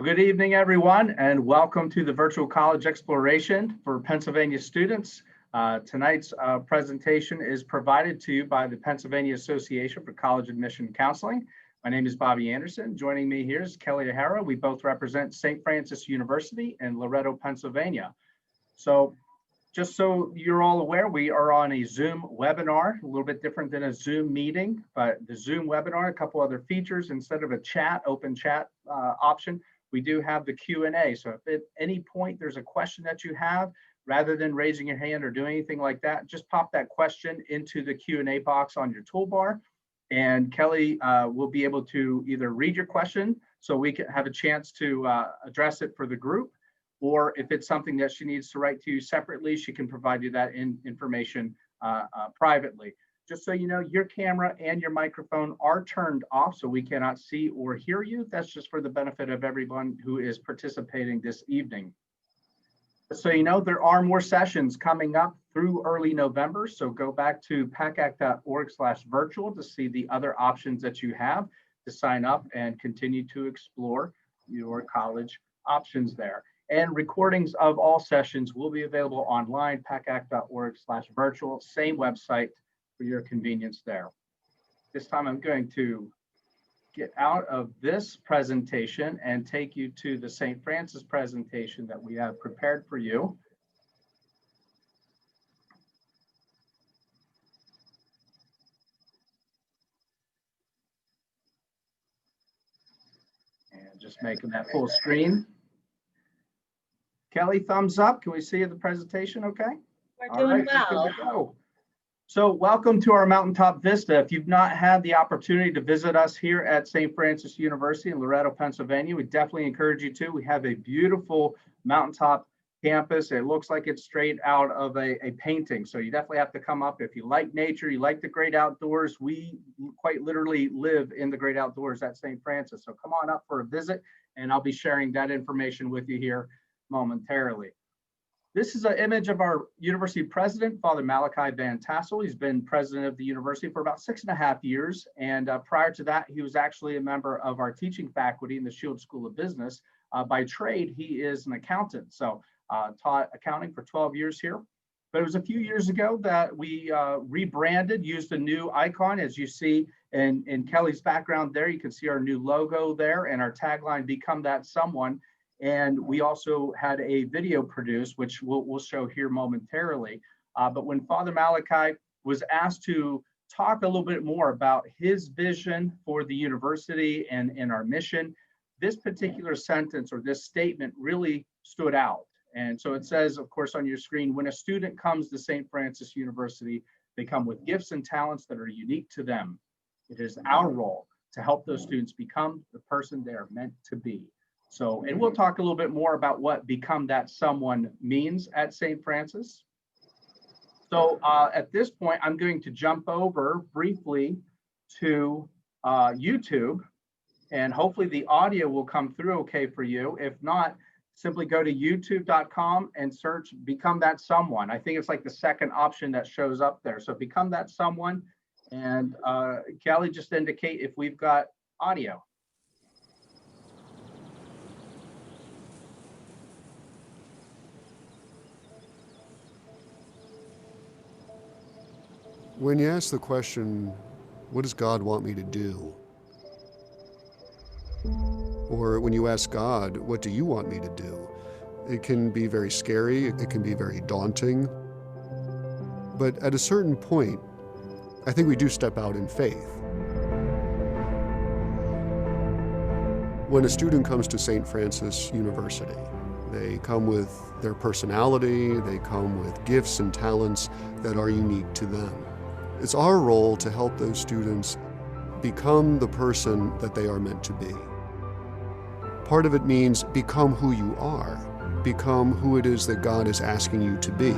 Good evening, everyone, and welcome to the Virtual College Exploration for Pennsylvania students. Tonight's presentation is provided to you by the Pennsylvania Association for College Admission Counseling. My name is Bobby Anderson. Joining me here is Kelly O'Hara. We both represent St. Francis University in Loretto, Pennsylvania. So just so you're all aware, we are on a Zoom webinar, a little bit different than a Zoom meeting, but the Zoom webinar, a couple other features. Instead of a chat, open chat option, we do have the Q&A. So if at any point there's a question that you have, rather than raising your hand or doing anything like that, just pop that question into the Q&A box on your toolbar. And Kelly will be able to either read your question so we can have a chance to address it for the group, or if it's something that she needs to write to you separately, she can provide you that information privately. Just so you know, your camera and your microphone are turned off, so we cannot see or hear you. That's just for the benefit of everyone who is participating this evening. So you know, there are more sessions coming up through early November, so go back to pacac.org/virtual to see the other options that you have to sign up and continue to explore your college options there. And recordings of all sessions will be available online, pacac.org/virtual, same website for your convenience there. This time I'm going to get out of this presentation and take you to the St. Francis presentation that we have prepared for you. And just making that full screen. Kelly, thumbs up. Can we see the presentation okay? We're doing well. Good to go. So welcome to our Mountaintop Vista. If you've not had the opportunity to visit us here at St. Francis University in Loretto, Pennsylvania, we definitely encourage you to. We have a beautiful mountaintop campus. It looks like it's straight out of a painting. So you definitely have to come up. If you like nature, you like the great outdoors, we quite literally live in the great outdoors at St. Francis. So come on up for a visit, and I'll be sharing that information with you here momentarily. This is an image of our university president, Father Malachi Van Tassel. He's been president of the university for about 6.5 years. And prior to that, he was actually a member of our teaching faculty in the Shield School of Business. By trade, he is an accountant. So taught accounting for 12 years here. But it was a few years ago that we rebranded, used a new icon. As you see in Kelly's background there, you can see our new logo there and our tagline, "Become That Someone." And we also had a video produced, which we'll show here momentarily. But when Father Malachi was asked to talk a little bit more about his vision for the university and our mission, this particular sentence or this statement really stood out. And so it says, of course, on your screen, when a student comes to St. Francis University, they come with gifts and talents that are unique to them. It is our role to help those students become the person they are meant to be. So, and we'll talk a little bit more about what "become that someone" means at St. Francis. So at this point, I'm going to jump over briefly to YouTube, and hopefully the audio will come through okay for you. If not, simply go to youtube.com and search "Become That Someone." I think it's like the second option that shows up there. So "Become That Someone," and Kelly, just indicate if we've got audio. When you ask the question, what does God want me to do? Or when you ask God, what do you want me to do? It can be very scary, it can be very daunting. But at a certain point, I think we do step out in faith. When a student comes to St. Francis University, they come with their personality, they come with gifts and talents that are unique to them. It's our role to help those students become the person that they are meant to be. Part of it means become who you are, become who it is that God is asking you to be.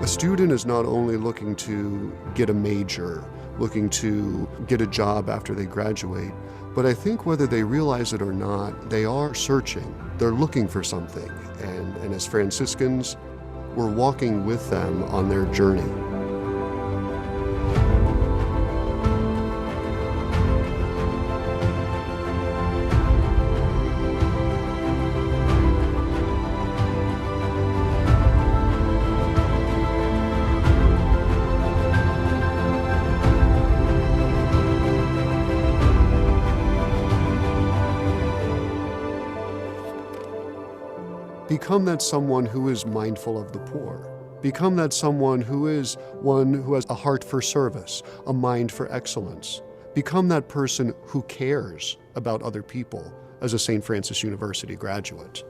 A student is not only looking to get a major, looking to get a job after they graduate, but I think whether they realize it or not, they are searching. They're looking for something. And as Franciscans, we're walking with them on their journey. Become that someone who is mindful of the poor. Become that someone who is one who has a heart for service, a mind for excellence. Become that person who cares about other people as a St. Francis University graduate.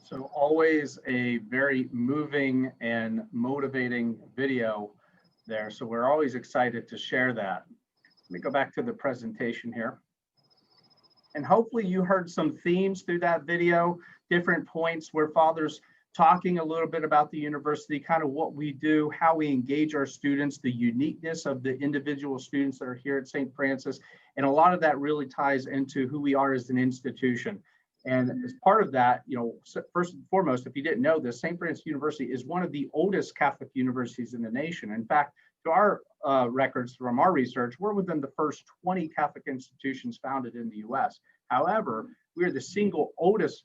So always a very moving and motivating video there. So we're always excited to share that. Let me go back to the presentation here. And hopefully you heard some themes through that video, different points where Father's talking a little bit about the university, kind of what we do, how we engage our students, the uniqueness of the individual students that are here at St. Francis. And a lot of that really ties into who we are as an institution. And as part of that, you know, first and foremost, if you didn't know this, St. Francis University is one of the oldest Catholic universities in the nation. In fact, to our records from our research, we're within the first 20 Catholic institutions founded in the US. However, we are the single oldest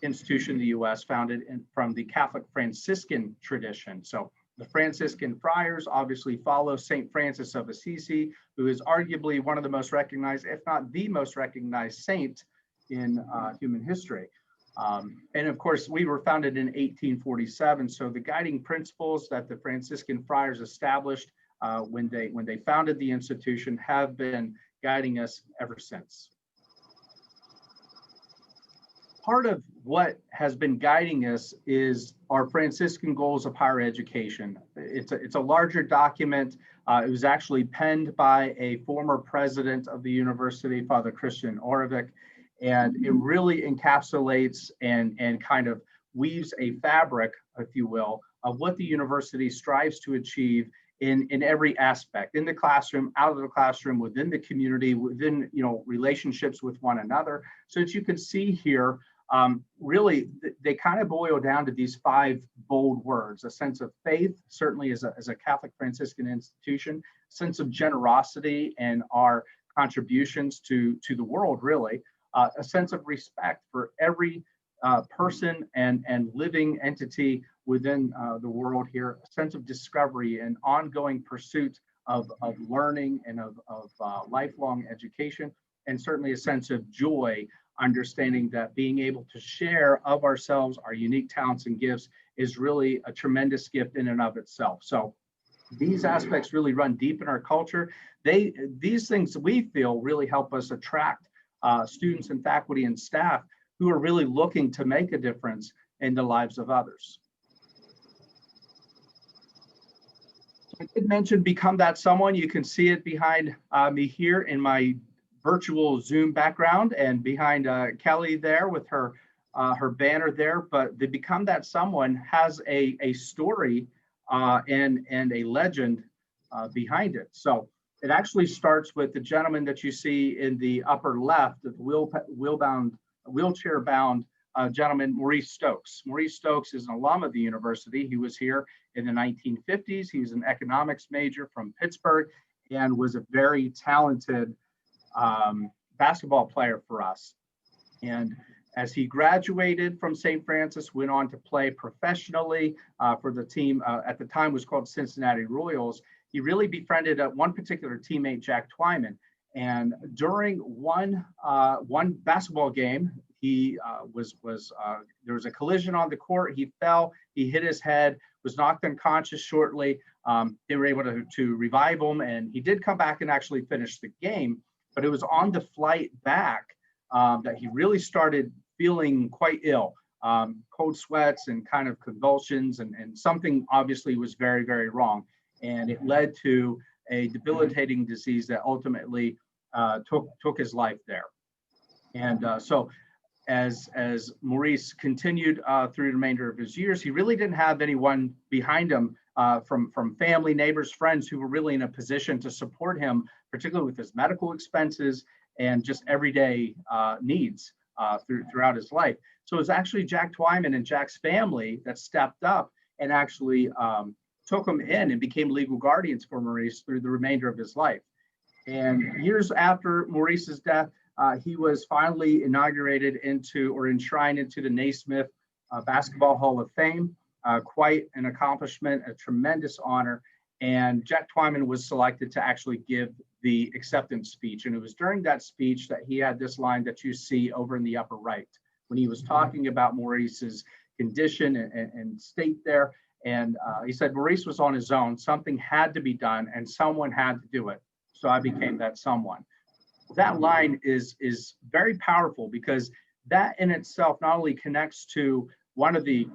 institution in the US founded from the Catholic Franciscan tradition. So the Franciscan friars obviously follow St. Francis of Assisi, who is arguably one of the most recognized, if not the most recognized saint in human history. And of course, we were founded in 1847. So the guiding principles that the Franciscan friars established when they founded the institution have been guiding us ever since. Part of what has been guiding us is our Franciscan goals of higher education. It's a larger document. It was actually penned by a former president of the university, Father Christian Orevic, and it really encapsulates and kind of weaves a fabric, if you will, of what the university strives to achieve in every aspect, in the classroom, out of the classroom, within the community, within, you know, relationships with one another. So as you can see here, really, they kind of boil down to these 5 bold words: a sense of faith, certainly as a Catholic Franciscan institution, sense of generosity and our contributions to the world, really, a sense of respect for every person and living entity within the world here, a sense of discovery and ongoing pursuit of learning and of lifelong education, and certainly a sense of joy, understanding that being able to share of ourselves, our unique talents and gifts, is really a tremendous gift in and of itself. So these aspects really run deep in our culture. These things, we feel, really help us attract students and faculty and staff who are really looking to make a difference in the lives of others. I did mention become that someone. You can see it behind me here in my virtual Zoom background, and behind Kelly there with her banner there. But the Become That Someone has a story and a legend behind it. So it actually starts with the gentleman that you see in the upper left, the wheelchair-bound gentleman, Maurice Stokes. Maurice Stokes is an alum of the university. He was here in the 1950s. He was an economics major from Pittsburgh and was a very talented basketball player for us. And as he graduated from St. Francis, went on to play professionally for the team at the time was called Cincinnati Royals. He really befriended one particular teammate, Jack Twyman. And during one basketball game, there was a collision on the court. He fell, he hit his head, was knocked unconscious shortly. They were able to revive him, and he did come back and actually finish the game. But it was on the flight back that he really started feeling quite ill, cold sweats and kind of convulsions, and something obviously was very, very wrong. And it led to a debilitating disease that ultimately took his life there. And so as Maurice continued through the remainder of his years, he really didn't have anyone behind him from family, neighbors, friends who were really in a position to support him, particularly with his medical expenses and just everyday needs throughout his life. So it was actually Jack Twyman and Jack's family that stepped up and actually took him in and became legal guardians for Maurice through the remainder of his life. And years after Maurice's death, he was finally inaugurated into or enshrined into the Naismith Basketball Hall of Fame. Quite an accomplishment, a tremendous honor. And Jack Twyman was selected to actually give the acceptance speech. And it was during that speech that he had this line that you see over in the upper right, when he was talking about Maurice's condition and state there. And he said, Maurice was on his own. Something had to be done, and someone had to do it. So I became that someone. That line is very powerful, because that in itself not only connects to one of the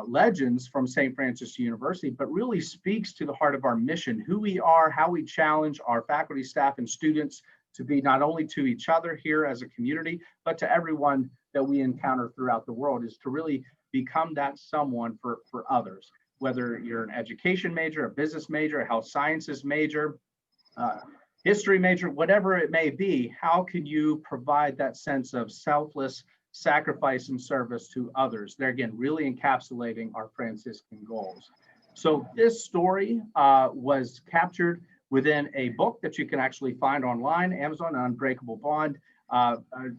legends from St. Francis University, but really speaks to the heart of our mission, who we are, how we challenge our faculty, staff, and students to be not only to each other here as a community, but to everyone that we encounter throughout the world, is to really become that someone for others. Whether you're an education major, a business major, a health sciences major, history major, whatever it may be, how can you provide that sense of selfless sacrifice and service to others? They're, again, really encapsulating our Franciscan goals. So this story was captured within a book that you can actually find online, Amazon, Unbreakable Bond.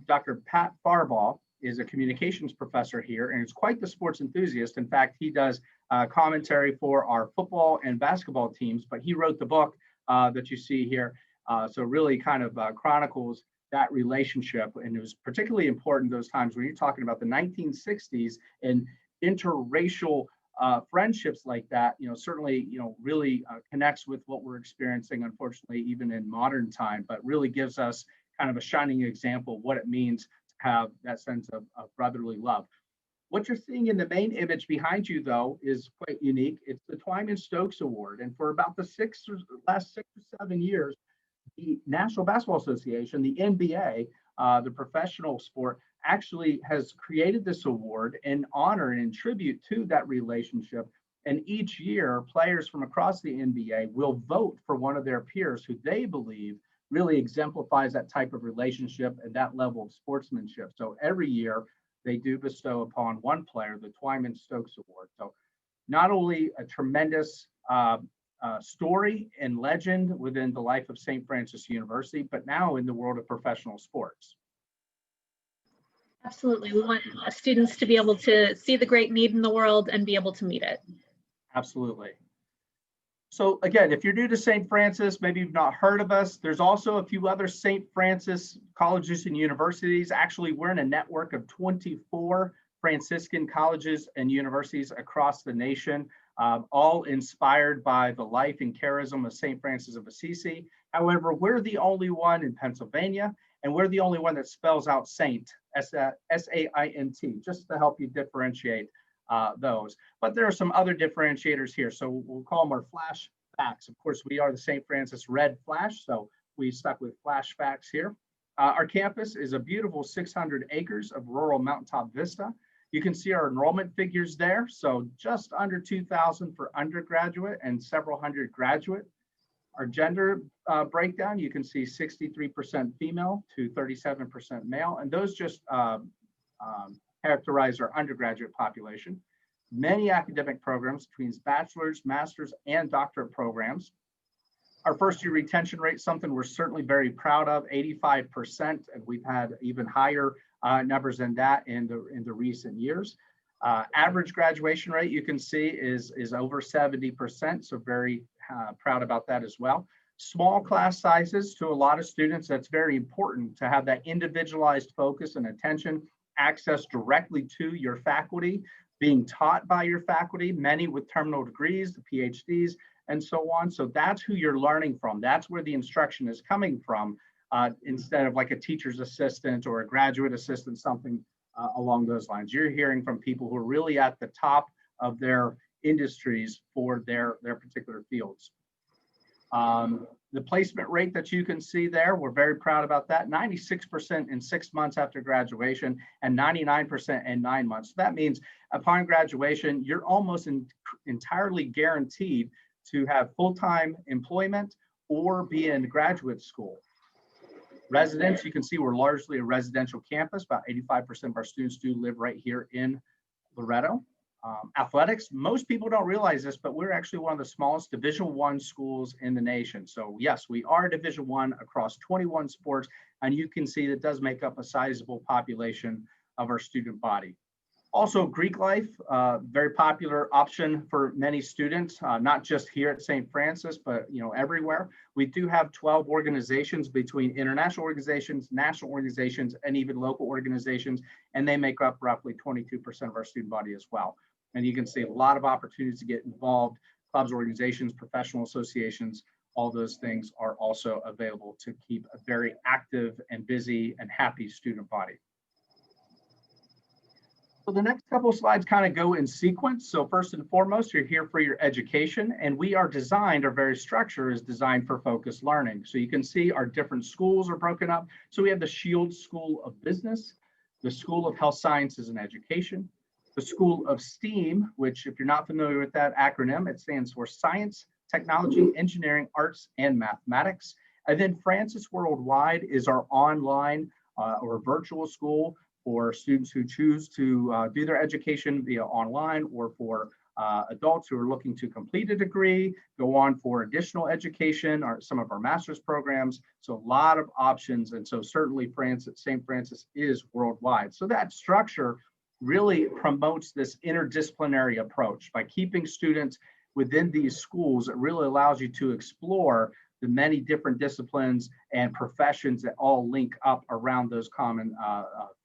Dr. Pat Farbaugh is a communications professor here, and is quite the sports enthusiast. In fact, he does commentary for our football and basketball teams, but he wrote the book that you see here. So really kind of chronicles that relationship. And it was particularly important those times when you're talking about the 1960s and interracial friendships like that, certainly, really connects with what we're experiencing, unfortunately, even in modern time, but really gives us kind of a shining example of what it means to have that sense of brotherly love. What you're seeing in the main image behind you, though, is quite unique. It's the Twyman Stokes Award. And for about the last 6 or 7 years, the National Basketball Association, the NBA, the professional sport, actually has created this award in honor and in tribute to that relationship. And each year, players from across the NBA will vote for one of their peers who they believe really exemplifies that type of relationship and that level of sportsmanship. So every year, they do bestow upon one player the Twyman Stokes Award. So not only a tremendous story and legend within the life of St. Francis University, but now in the world of professional sports. Absolutely. We want students to be able to see the great need in the world and be able to meet it. Absolutely. So again, if you're new to St. Francis, maybe you've not heard of us, there's also a few other St. Francis colleges and universities. Actually, we're in a network of 24 Franciscan colleges and universities across the nation, all inspired by the life and charism of St. Francis of Assisi. However, we're the only one in Pennsylvania, and we're the only one that spells out Saint, S-A-I-N-T, just to help you differentiate those. But there are some other differentiators here. So we'll call them our flash facts. Of course, we are the St. Francis Red Flash, so we stuck with flash facts here. Our campus is a beautiful 600 acres of rural mountaintop vista. You can see our enrollment figures there. So just under 2,000 for undergraduate and several hundred graduate. Our gender breakdown, you can see 63% female to 37% male, and those just characterize our undergraduate population. Many academic programs between bachelor's, master's, and doctorate programs. Our first year retention rate, something we're certainly very proud of, 85%, and we've had even higher numbers than that in the recent years. Average graduation rate, you can see, is over 70%, so very proud about that as well. Small class sizes, to a lot of students, that's very important to have that individualized focus and attention. access directly to your faculty, being taught by your faculty, many with terminal degrees, the PhDs, and so on. So that's who you're learning from. That's where the instruction is coming from, instead of like a teacher's assistant or a graduate assistant, something along those lines. You're hearing from people who are really at the top of their industries for their particular fields. The placement rate that you can see there, we're very proud about that. 96% in 6 months after graduation and 99% in 9 months. So that means upon graduation, you're almost entirely guaranteed to have full-time employment or be in graduate school. Residents, you can see we're largely a residential campus. About 85% of our students do live right here in Loretto. Athletics, most people don't realize this, but we're actually one of the smallest Division I schools in the nation. So yes, we are Division I across 21 sports, and you can see that does make up a sizable population of our student body. Also, Greek life, very popular option for many students, not just here at St. Francis, but everywhere. We do have 12 organizations between international organizations, national organizations, and even local organizations, and they make up roughly 22% of our student body as well. And you can see a lot of opportunities to get involved, clubs, organizations, professional associations, all those things are also available to keep a very active and busy and happy student body. So the next couple of slides kind of go in sequence. So first and foremost, you're here for your education, and we are designed, our very structure is designed for focused learning. So you can see our different schools are broken up. So we have the Shields School of Business, the School of Health Sciences and Education, the School of STEAM, which if you're not familiar with that acronym, it stands for Science, Technology, Engineering, Arts, and Mathematics. And then Francis Worldwide is our online or virtual school for students who choose to do their education via online, or for adults who are looking to complete a degree, go on for additional education, or some of our master's programs. So a lot of options. And so certainly St. Francis is worldwide. So that structure really promotes this interdisciplinary approach. By keeping students within these schools, it really allows you to explore the many different disciplines and professions that all link up around those common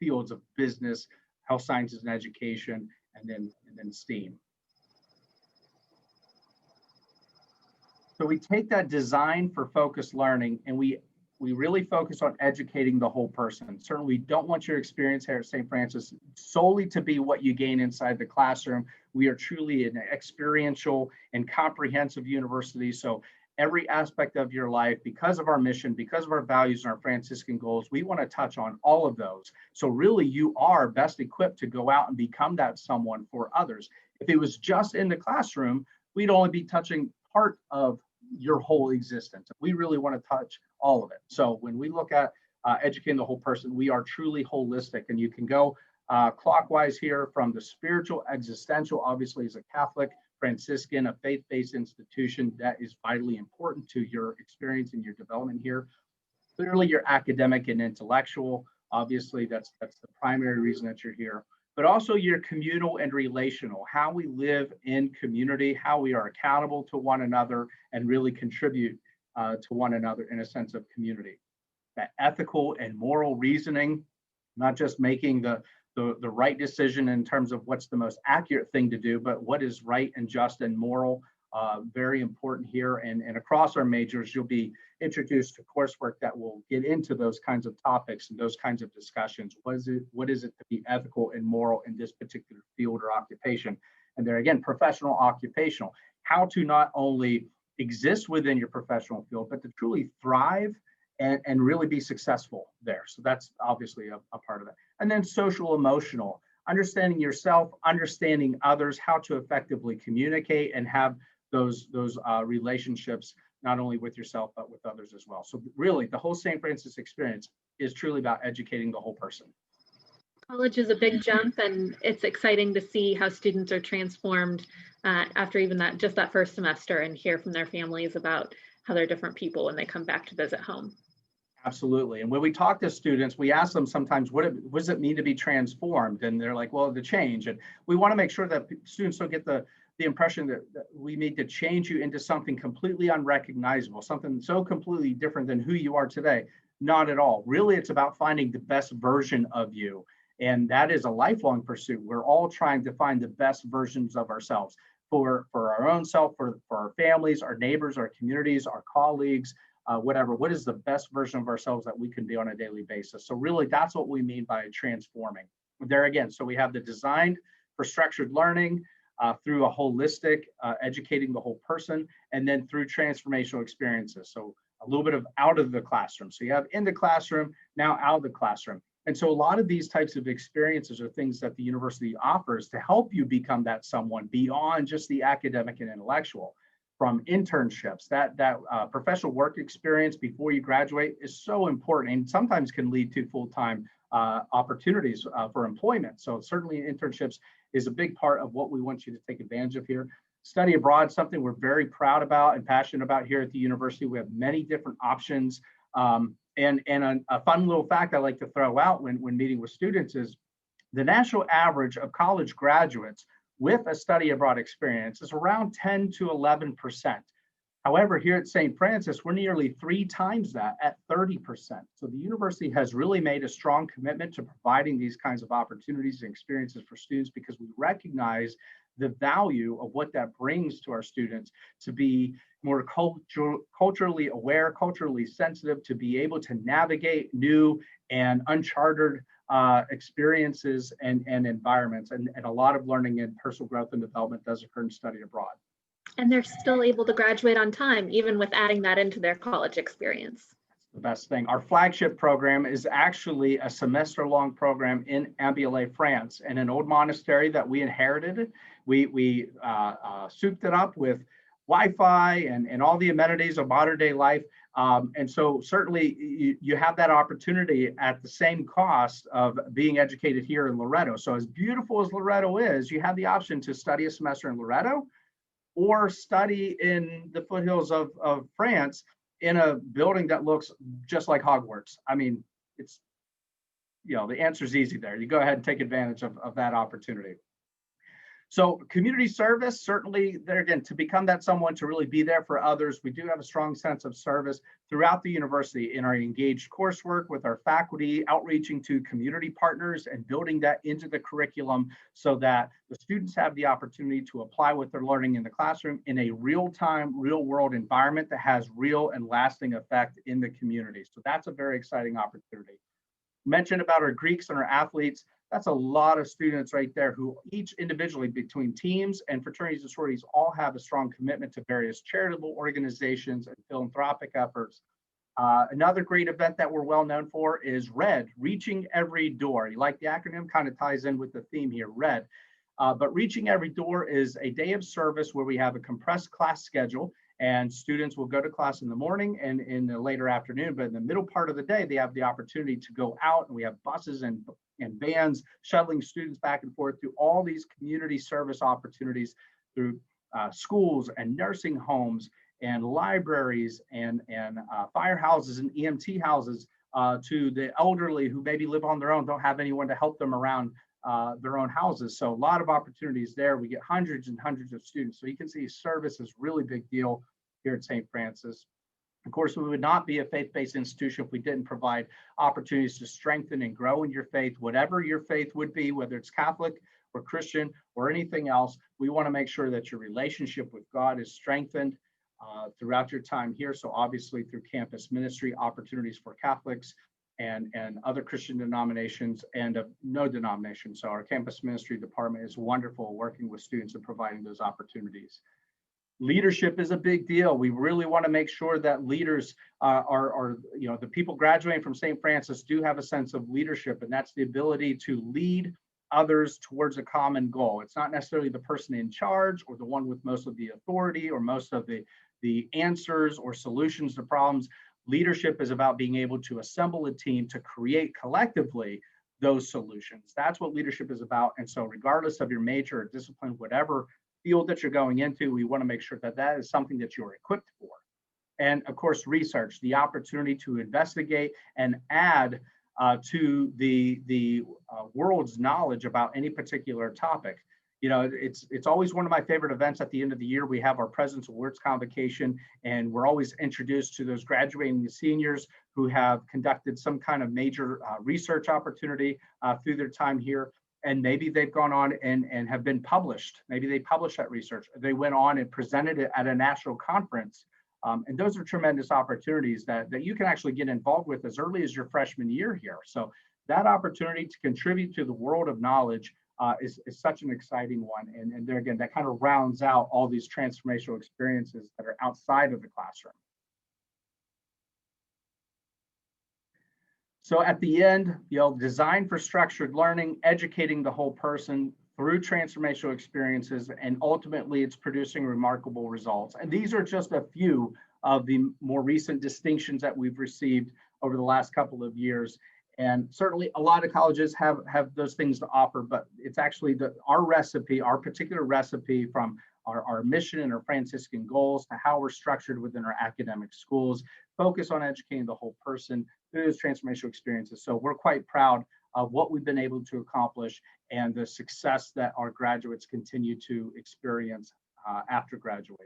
fields of business, health sciences and education, and then STEAM. So we take that design for focused learning, and we really focus on educating the whole person. Certainly, we don't want your experience here at St. Francis solely to be what you gain inside the classroom. We are truly an experiential and comprehensive university. So every aspect of your life, because of our mission, because of our values and our Franciscan goals, we want to touch on all of those. So really, you are best equipped to go out and become that someone for others. If it was just in the classroom, we'd only be touching part of your whole existence. We really want to touch all of it. So when we look at educating the whole person, we are truly holistic, and you can go clockwise here from the spiritual, existential, obviously as a Catholic, Franciscan, a faith-based institution, that is vitally important to your experience and your development here. Clearly your academic and intellectual, obviously that's the primary reason that you're here, but also your communal and relational, how we live in community, how we are accountable to one another and really contribute to one another in a sense of community. That ethical and moral reasoning, not just making the right decision in terms of what's the most accurate thing to do, but what is right and just and moral, very important here. And across our majors, you'll be introduced to coursework that will get into those kinds of topics and those kinds of discussions. What is it to be ethical and moral in this particular field or occupation? And there again, professional, occupational, how to not only exist within your professional field, but to truly thrive and really be successful there. So that's obviously a part of it. And then social emotional, understanding yourself, understanding others, how to effectively communicate and have those relationships, not only with yourself, but with others as well. So really the whole St. Francis experience is truly about educating the whole person. College is a big jump, and it's exciting to see how students are transformed after even just that first semester, and hear from their families about how they're different people when they come back to visit home. Absolutely. And when we talk to students, we ask them sometimes, what does it mean to be transformed? And they're like, well, the change. And we want to make sure that students don't get the impression that we need to change you into something completely unrecognizable, something so completely different than who you are today. Not at all. Really, it's about finding the best version of you And that is a lifelong pursuit. We're all trying to find the best versions of ourselves for our own self, for our families, our neighbors, our communities, our colleagues, whatever. What is the best version of ourselves that we can be on a daily basis? So really, that's what we mean by transforming. There again, so we have the designed for structured learning through a holistic, educating the whole person, and then through transformational experiences. So a little bit of out of the classroom. So you have in the classroom, now out of the classroom. And so a lot of these types of experiences are things that the university offers to help you become that someone beyond just the academic and intellectual. From internships, that professional work experience before you graduate is so important, and sometimes can lead to full-time opportunities for employment. So certainly internships is a big part of what we want you to take advantage of here. Study abroad, something we're very proud about and passionate about here at the university. We have many different options. And a fun little fact I like to throw out when meeting with students is the national average of college graduates with a study abroad experience is around 10 to 11%. However, here at St. Francis, we're nearly 3 times that at 30%. So the university has really made a strong commitment to providing these kinds of opportunities and experiences for students, because we recognize the value of what that brings to our students to be more culturally aware, culturally sensitive, to be able to navigate new and uncharted experiences and environments. And a lot of learning and personal growth and development does occur in study abroad. And they're still able to graduate on time, even with adding that into their college experience. The best thing. Our flagship program is actually a semester-long program in Ambulay, France, in an old monastery that we inherited. We souped it up with Wi-Fi and all the amenities of modern day life. And so certainly you have that opportunity at the same cost of being educated here in Loretto. So as beautiful as Loretto is, you have the option to study a semester in Loretto or study in the foothills of France in a building that looks just like Hogwarts. I mean, it's, the answer is easy there. You go ahead and take advantage of that opportunity. So community service, certainly there again, to become that someone to really be there for others, we do have a strong sense of service throughout the university in our engaged coursework with our faculty, outreaching to community partners and building that into the curriculum so that the students have the opportunity to apply what they're learning in the classroom in a real-time, real-world environment that has real and lasting effect in the community. So that's a very exciting opportunity. Mentioned about our Greeks and our athletes. That's a lot of students right there who each individually between teams and fraternities and sororities all have a strong commitment to various charitable organizations and philanthropic efforts. Another great event that we're well known for is RED, Reaching Every Door. You like the acronym? Kind of ties in with the theme here, RED. But Reaching Every Door is a day of service where we have a compressed class schedule, and students will go to class in the morning and in the later afternoon, but in the middle part of the day, they have the opportunity to go out, and we have buses and vans shuttling students back and forth through all these community service opportunities through schools and nursing homes and libraries and firehouses and EMT houses to the elderly who maybe live on their own, don't have anyone to help them around their own houses. So a lot of opportunities there. We get hundreds and hundreds of students. So you can see service is really big deal here at St. Francis. Of course, we would not be a faith-based institution if we didn't provide opportunities to strengthen and grow in your faith, whatever your faith would be, whether it's Catholic or Christian or anything else. We want to make sure that your relationship with God is strengthened throughout your time here. So obviously through campus ministry, opportunities for Catholics and other Christian denominations and of no denomination. So our campus ministry department is wonderful working with students and providing those opportunities. Leadership is a big deal. We really want to make sure that leaders are the people graduating from St. Francis do have a sense of leadership, and that's the ability to lead others towards a common goal. It's not necessarily the person in charge or the one with most of the authority or most of the answers or solutions to problems. Leadership is about being able to assemble a team to create collectively those solutions. That's what leadership is about. And so regardless of your major or discipline, whatever field that you're going into, we want to make sure that that is something that you're equipped for. And of course, research, the opportunity to investigate and add to the world's knowledge about any particular topic. It's always one of my favorite events at the end of the year. We have our President's Awards Convocation, and we're always introduced to those graduating seniors who have conducted some kind of major research opportunity through their time here. And maybe they've gone on and have been published. Maybe they published that research. They went on and presented it at a national conference. And those are tremendous opportunities that you can actually get involved with as early as your freshman year here. So that opportunity to contribute to the world of knowledge is such an exciting one. And there again, that kind of rounds out all these transformational experiences that are outside of the classroom. So at the end, design for structured learning, educating the whole person through transformational experiences, and ultimately it's producing remarkable results. And these are just a few of the more recent distinctions that we've received over the last couple of years. And certainly a lot of colleges have those things to offer, but it's actually our recipe, our particular recipe from our mission and our Franciscan goals to how we're structured within our academic schools, focus on educating the whole person through those transformational experiences. So we're quite proud of what we've been able to accomplish and the success that our graduates continue to experience after graduation.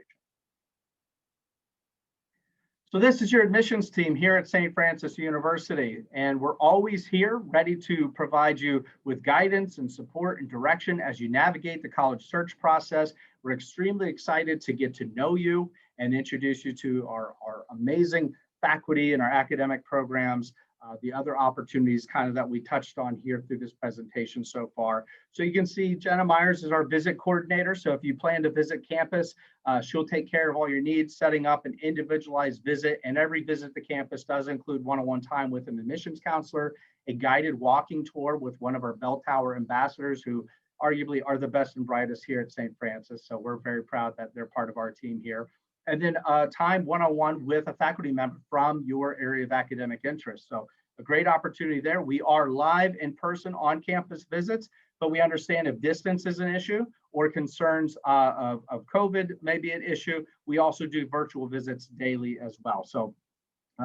So this is your admissions team here at St. Francis University, and we're always here ready to provide you with guidance and support and direction as you navigate the college search process. We're extremely excited to get to know you and introduce you to our amazing faculty and our academic programs, the other opportunities kind of that we touched on here through this presentation so far. So you can see Jenna Myers is our visit coordinator. So if you plan to visit campus, she'll take care of all your needs, setting up an individualized visit. And every visit to campus does include one-on-one time with an admissions counselor, a guided walking tour with one of our bell tower ambassadors who arguably are the best and brightest here at St. Francis. So we're very proud that they're part of our team here. And then time one-on-one with a faculty member from your area of academic interest. So a great opportunity there. We are live in person on campus visits, but we understand if distance is an issue or concerns of COVID may be an issue, we also do virtual visits daily as well. So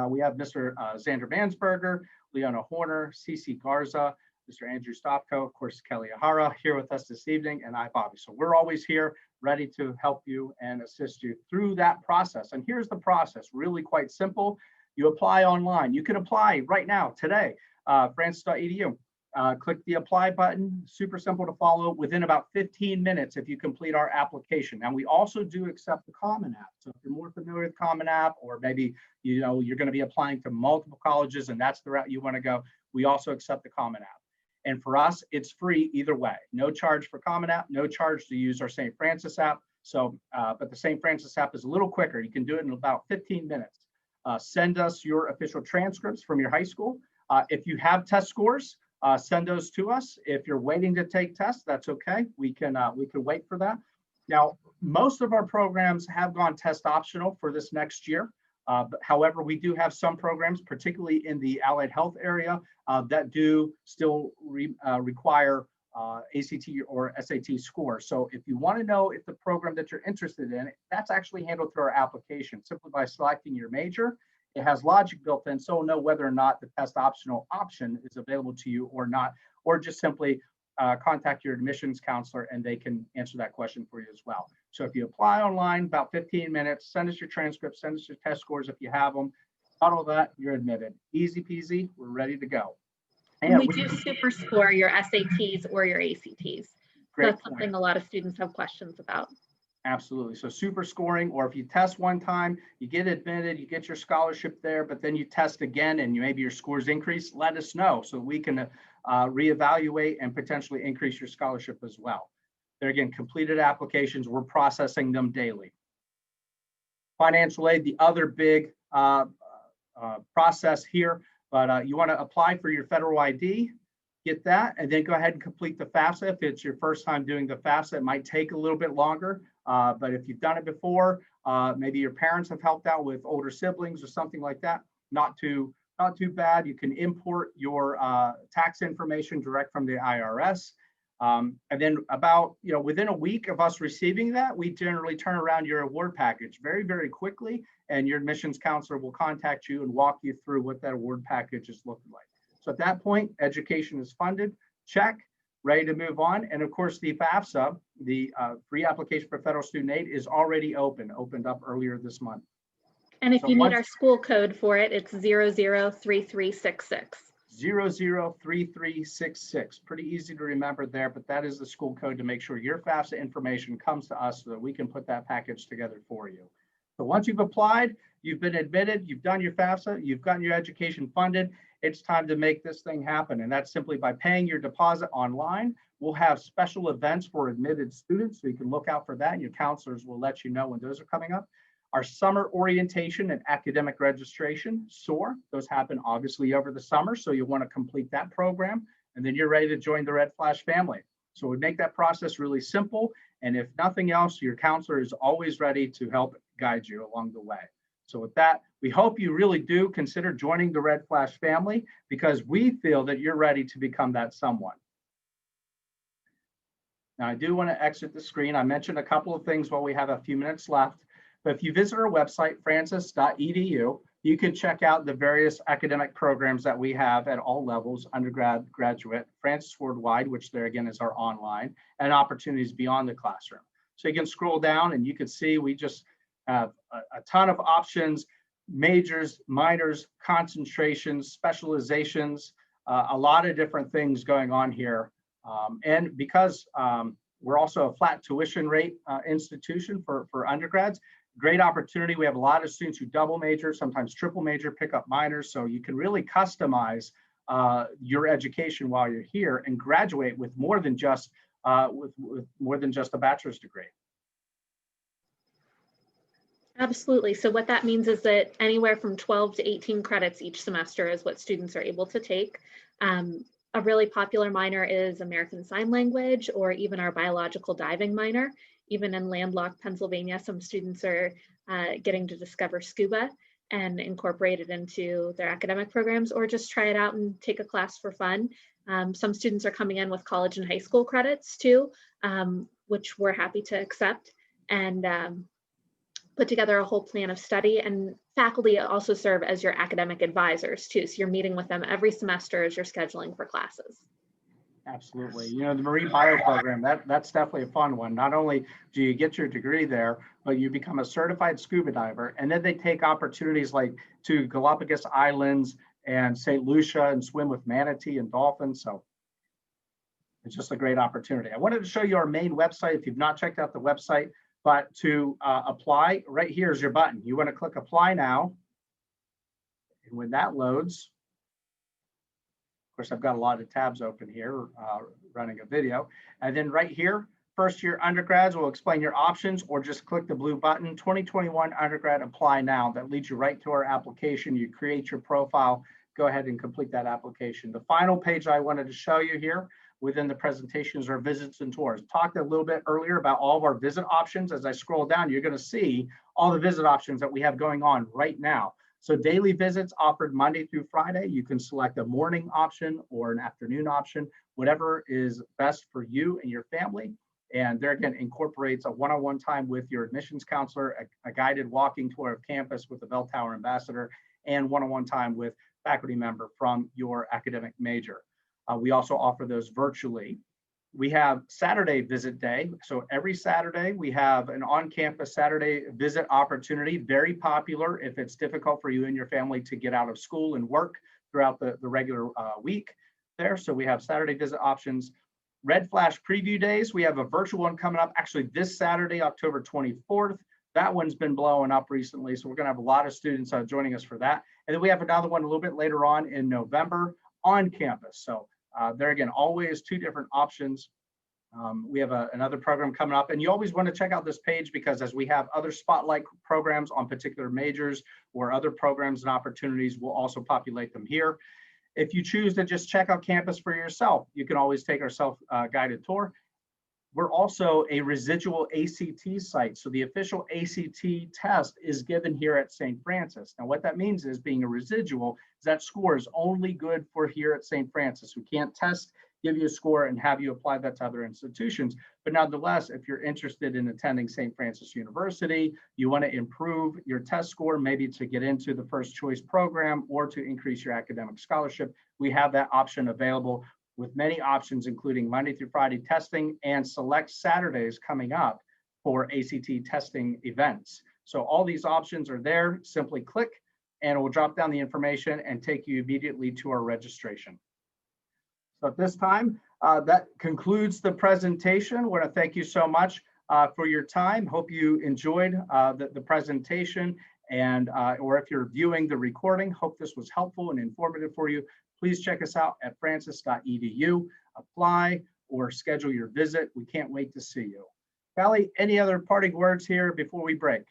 we have Mr. Xander Mansberger, Leona Horner, Cece Garza, Mr. Andrew Stopko, of course, Kelly Ahara here with us this evening, and I, Bobby. So we're always here ready to help you and assist you through that process. And here's the process, really quite simple. You apply online. You can apply right now, today, francis.edu. Click the apply button, super simple to follow within about 15 minutes if you complete our application. And we also do accept the Common App. So if you're more familiar with Common App, or maybe you're going to be applying to multiple colleges and that's the route you want to go, we also accept the Common App. And for us, it's free either way. No charge for Common App, no charge to use our St. Francis app. So, but the St. Francis app is a little quicker. You can do it in about 15 minutes. Send us your official transcripts from your high school. If you have test scores, send those to us. If you're waiting to take tests, that's okay. We can wait for that. Now, most of our programs have gone test optional for this next year. But however, we do have some programs, particularly in the allied health area, that do still require ACT or SAT scores. So if you want to know if the program that you're interested in, that's actually handled through our application simply by selecting your major. It has logic built in, so we'll know whether or not the test optional option is available to you or not, or just simply contact your admissions counselor and they can answer that question for you as well. So if you apply online, about 15 minutes, send us your transcripts, send us your test scores if you have them. Not all that, you're admitted. Easy peasy, we're ready to go. And we do super score your SATs or your ACTs. That's something a lot of students have questions about. Absolutely. So super scoring, or if you test one time, you get admitted, you get your scholarship there, but then you test again and maybe your scores increase, let us know so we can reevaluate and potentially increase your scholarship as well. There again, completed applications, we're processing them daily. Financial aid, the other big process here, but you want to apply for your federal ID, get that, and then go ahead and complete the FAFSA. If it's your first time doing the FAFSA, it might take a little bit longer, but if you've done it before, maybe your parents have helped out with older siblings or something like that, not too bad. You can import your tax information direct from the IRS. And then about, within a week of us receiving that, we generally turn around your award package very, very quickly, and your admissions counselor will contact you and walk you through what that award package is looking like. So at that point, education is funded, check, ready to move on. And of course, the FAFSA, the free application for federal student aid, is already opened up earlier this month. And if So you need once- our school code for it, it's 003366. 003366. Pretty easy to remember there, but that is the school code to make sure your FAFSA information comes to us so that we can put that package together for you. So once you've applied, you've been admitted, you've done your FAFSA, you've gotten your education funded, it's time to make this thing happen. And that's simply by paying your deposit online. We'll have special events for admitted students, so you can look out for that, and your counselors will let you know when those are coming up. Our summer orientation and academic registration, SOAR, those happen obviously over the summer, so you'll want to complete that program, and then you're ready to join the Red Flash family. So we make that process really simple, and if nothing else, your counselor is always ready to help guide you along the way. So with that, we hope you really do consider joining the Red Flash family, because we feel that you're ready to become that someone. Now, I do want to exit the screen. I mentioned a couple of things while we have a few minutes left. But if you visit our website, francis.edu, you can check out the various academic programs that we have at all levels, undergrad, graduate, Francis Worldwide, which there again is our online, and opportunities beyond the classroom. So you can scroll down and you can see we just have a ton of options, majors, minors, concentrations, specializations, a lot of different things going on here. And because we're also a flat tuition rate institution for undergrads, great opportunity. We have a lot of students who double major, sometimes triple major, pick up minors. So you can really customize your education while you're here and graduate with more than just a bachelor's degree. Absolutely. So what that means is that anywhere from 12 to 18 credits each semester is what students are able to take. A really popular minor is American Sign Language, or even our biological diving minor. Even in landlocked Pennsylvania, some students are getting to discover scuba and incorporate it into their academic programs, or just try it out and take a class for fun. Some students are coming in with college and high school credits too, which we're happy to accept, and put together a whole plan of study. And faculty also serve as your academic advisors too. So you're meeting with them every semester as you're scheduling for classes. Absolutely. You know, the marine bio program, that's definitely a fun one. Not only do you get your degree there, but you become a certified scuba diver. And then they take opportunities like to Galapagos Islands and St. Lucia and swim with manatee and dolphins. So it's just a great opportunity. I wanted to show you our main website if you've not checked out the website, but to apply, right here is your button. You want to click apply now. And when that loads, of course, I've got a lot of tabs open here running a video. And then right here, first year undergrads will explain your options, or just click the blue button, 2021 undergrad apply now. That leads you right to our application. You create your profile, go ahead and complete that application. The final page I wanted to show you here within the presentations are visits and tours. Talked a little bit earlier about all of our visit options. As I scroll down, you're going to see all the visit options that we have going on right now. So daily visits offered Monday through Friday. You can select a morning option or an afternoon option, whatever is best for you and your family. And there again incorporates a one-on-one time with your admissions counselor, a guided walking tour of campus with the Bell Tower ambassador, and one-on-one time with faculty member from your academic major. We also offer those virtually. We have Saturday visit day. So every Saturday we have an on-campus Saturday visit opportunity, very popular if it's difficult for you and your family to get out of school and work throughout the regular week there. So we have Saturday visit options. Red Flash preview days. We have a virtual one coming up actually this Saturday, October 24th. That one's been blowing up recently. So we're going to have a lot of students joining us for that. And then we have another one a little bit later on in November on campus. So there again, always two different options. We have another program coming up, and you always want to check out this page, because as we have other spotlight programs on particular majors or other programs and opportunities, we'll also populate them here. If you choose to just check out campus for yourself, you can always take our self-guided tour. We're also a residual ACT site. So the official ACT test is given here at St. Francis. Now, what that means is, being a residual, is that score is only good for here at St. Francis. We can't test, give you a score, and have you apply that to other institutions. But nonetheless, if you're interested in attending St. Francis University, you want to improve your test score, maybe to get into the first choice program or to increase your academic scholarship, we have that option available, with many options, including Monday through Friday testing and select Saturdays coming up for ACT testing events. So all these options are there. Simply click and it will drop down the information and take you immediately to our registration. So at this time, that concludes the presentation. I want to thank you so much for your time. Hope you enjoyed the presentation, and or if you're viewing the recording, hope this was helpful and informative for you. Please check us out at francis.edu, apply or schedule your visit. We can't wait to see you. Callie, any other parting words here before we break?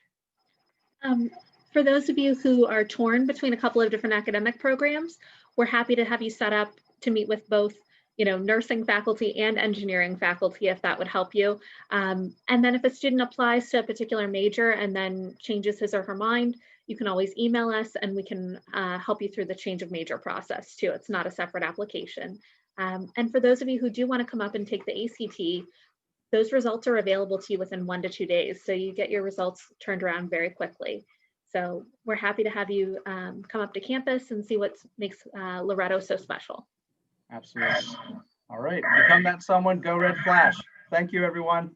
For those of you who are torn between a couple of different academic programs, we're happy to have you set up to meet with both, nursing faculty and engineering faculty, if that would help you. And then if a student applies to a particular major and then changes his or her mind, you can always email us and we can help you through the change of major process too. It's not a separate application. And for those of you who do want to come up and take the ACT, those results are available to you within 1 to 2 days. So you get your results turned around very quickly. So we're happy to have you come up to campus and see what makes Loretto so special. Absolutely. All right. Become that someone. Go Red Flash. Thank you, everyone.